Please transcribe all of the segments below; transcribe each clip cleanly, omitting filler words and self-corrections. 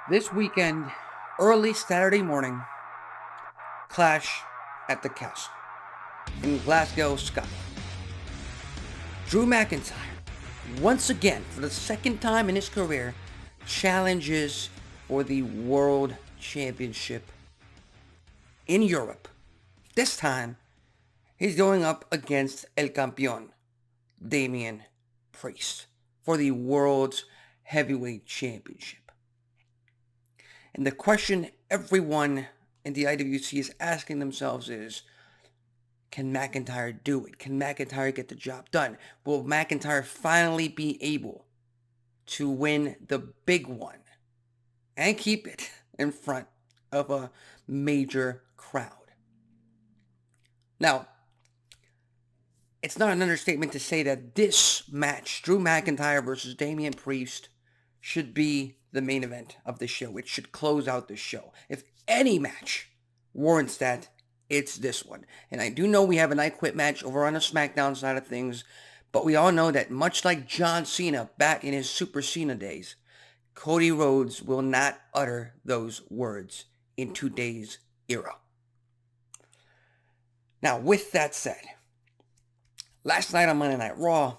This weekend, early Saturday morning, clash at the castle in Glasgow, Scotland. Drew McIntyre, once again, for the second time in his career, challenges for the World Championship in Europe. This time, he's going up against El Campeón, Damien Priest, for the World's Heavyweight Championship. And the question everyone in the IWC is asking themselves is, can McIntyre do it? Can McIntyre get the job done? Will McIntyre finally be able to win the big one and keep it in front of a major crowd? Now, it's not an understatement to say that this match, Drew McIntyre versus Damien Priest, should be the main event of the show. It should close out the show. If any match warrants that, it's this one. And I do know we have an I Quit match over on the SmackDown side of things, but we all know that much like John Cena back in his Super Cena days, Cody Rhodes will not utter those words in today's era. Now, with that said, last night on Monday Night Raw,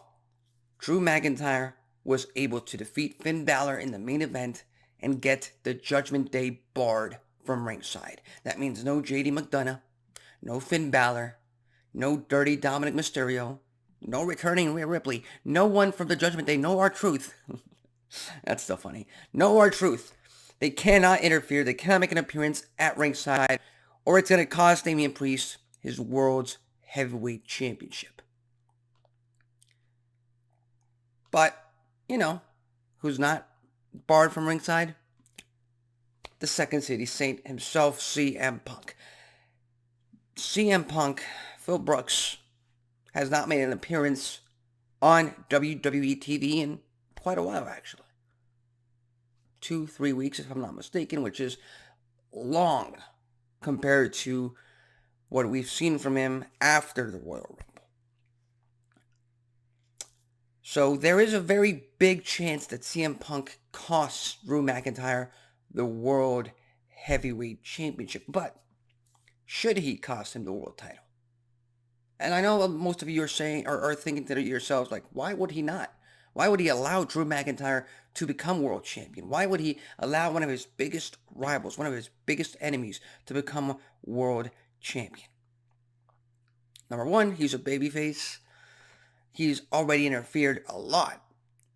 Drew McIntyre was able to defeat Finn Balor in the main event and get the Judgment Day barred from ringside. That means no JD McDonough, no Finn Balor, no dirty Dominic Mysterio, no returning Rhea Ripley, no one from the Judgment Day, no R-Truth. That's still funny. No R-Truth. They cannot interfere. They cannot make an appearance at ringside, or it's going to cost Damien Priest his World's Heavyweight Championship. But, who's not barred from ringside? The Second City Saint himself, CM Punk. CM Punk, Phil Brooks, has not made an appearance on WWE TV in quite a while, actually. 2-3 weeks, if I'm not mistaken, which is long compared to what we've seen from him after the Royal Rumble. So there is a very big chance that CM Punk costs Drew McIntyre the World Heavyweight Championship. But should he cost him the world title? And I know most of you are saying or thinking to yourselves, like, why would he not? Why would he allow Drew McIntyre to become world champion? Why would he allow one of his biggest rivals, one of his biggest enemies, to become world champion? Number one, he's a babyface. He's already interfered a lot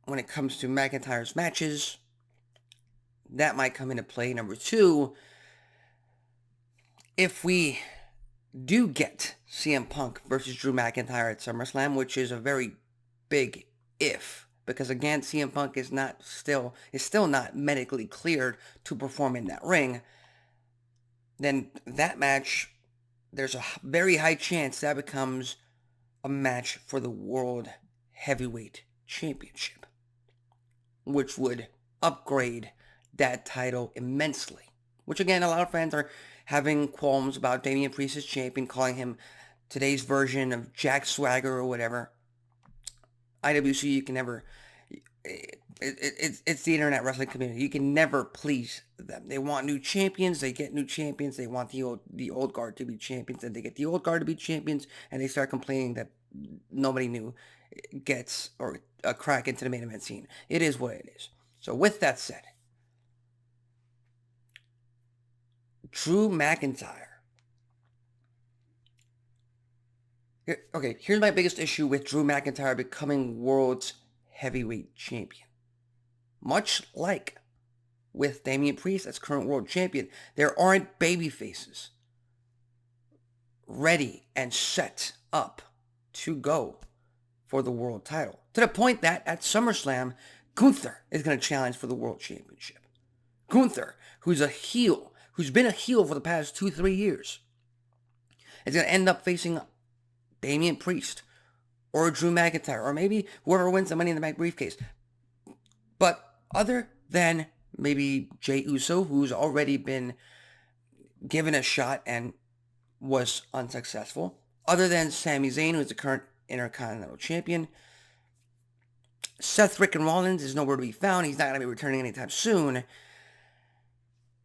when it comes to McIntyre's matches. That might come into play. Number two, if we do get CM Punk versus Drew McIntyre at SummerSlam, which is a very big if, because again, CM Punk is still not medically cleared to perform in that ring, then that match, there's a very high chance that becomes a match for the World Heavyweight Championship, which would upgrade that title immensely. Which again, a lot of fans are having qualms about Damien Priest as champion, calling him today's version of Jack Swagger or whatever. IWC, you can never... It's the internet wrestling community. You can never please them. They want new champions. They get new champions. They want the old guard to be champions. And they get the old guard to be champions. And they start complaining that nobody new gets or a crack into the main event scene. It is what it is. So with that said, Drew McIntyre. Okay, here's my biggest issue with Drew McIntyre becoming World's Heavyweight Champion. Much like with Damien Priest as current world champion, there aren't baby faces ready and set up to go for the world title. To the point that at SummerSlam, Gunther is going to challenge for the world championship. Gunther, who's a heel, who's been a heel for the past 2-3 years, is going to end up facing Damien Priest or Drew McIntyre, or maybe whoever wins the Money in the Bank briefcase. But other than maybe Jey Uso, who's already been given a shot and was unsuccessful, other than Sami Zayn, who's the current Intercontinental Champion, Seth Frickin' Rollins is nowhere to be found. He's not going to be returning anytime soon.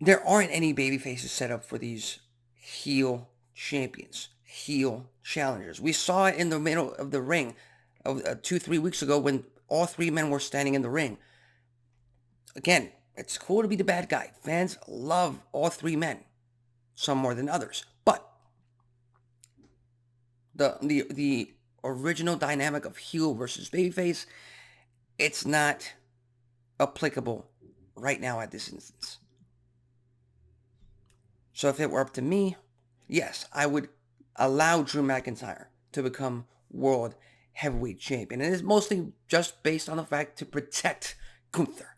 there aren't any baby faces set up for these heel champions, heel challengers. We saw it in the middle of the ring 2-3 weeks ago when all three men were standing in the ring. Again, it's cool to be the bad guy. Fans love all three men, some more than others. But the original dynamic of heel versus babyface, it's not applicable right now at this instance. So if it were up to me, yes, I would allow Drew McIntyre to become World Heavyweight Champion. And it's mostly just based on the fact to protect Gunther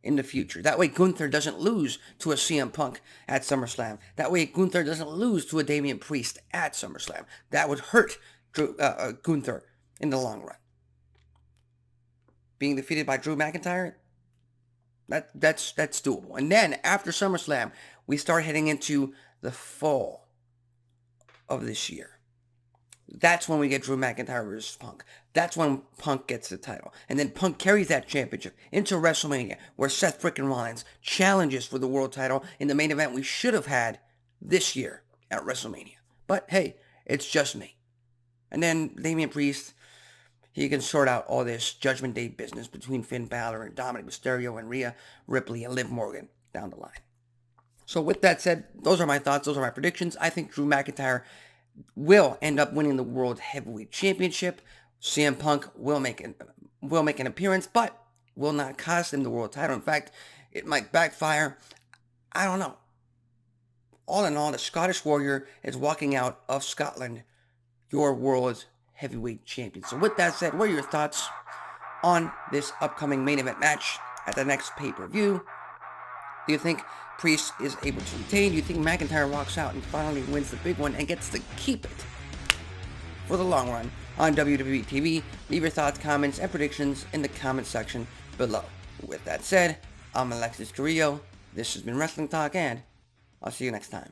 in the future. That way Gunther doesn't lose to a CM Punk at SummerSlam. That way Gunther doesn't lose to a Damien Priest at SummerSlam. That would hurt Gunther in the long run. Being defeated by Drew McIntyre, that's doable. And then after SummerSlam, we start heading into the fall of this year. That's when we get Drew McIntyre versus Punk. That's when Punk gets the title. And then Punk carries that championship into WrestleMania, where Seth frickin' Rollins challenges for the world title in the main event we should have had this year at WrestleMania. But hey, it's just me. And then Damien Priest, he can sort out all this Judgment Day business between Finn Balor and Dominic Mysterio and Rhea Ripley and Liv Morgan down the line. So with that said, those are my thoughts. Those are my predictions. I think Drew McIntyre will end up winning the World Heavyweight Championship. CM Punk will make an appearance, but will not cost him the world title. In fact, it might backfire. I don't know. All in all, the Scottish Warrior is walking out of Scotland, your World Heavyweight Champion. So with that said, what are your thoughts on this upcoming main event match at the next pay-per-view? Do you think Priest is able to retain? Do you think McIntyre walks out and finally wins the big one and gets to keep it for the long run on WWE TV? Leave your thoughts, comments, and predictions in the comment section below. With that said, I'm Alexis Carrillo. This has been Wrestling Talk, and I'll see you next time.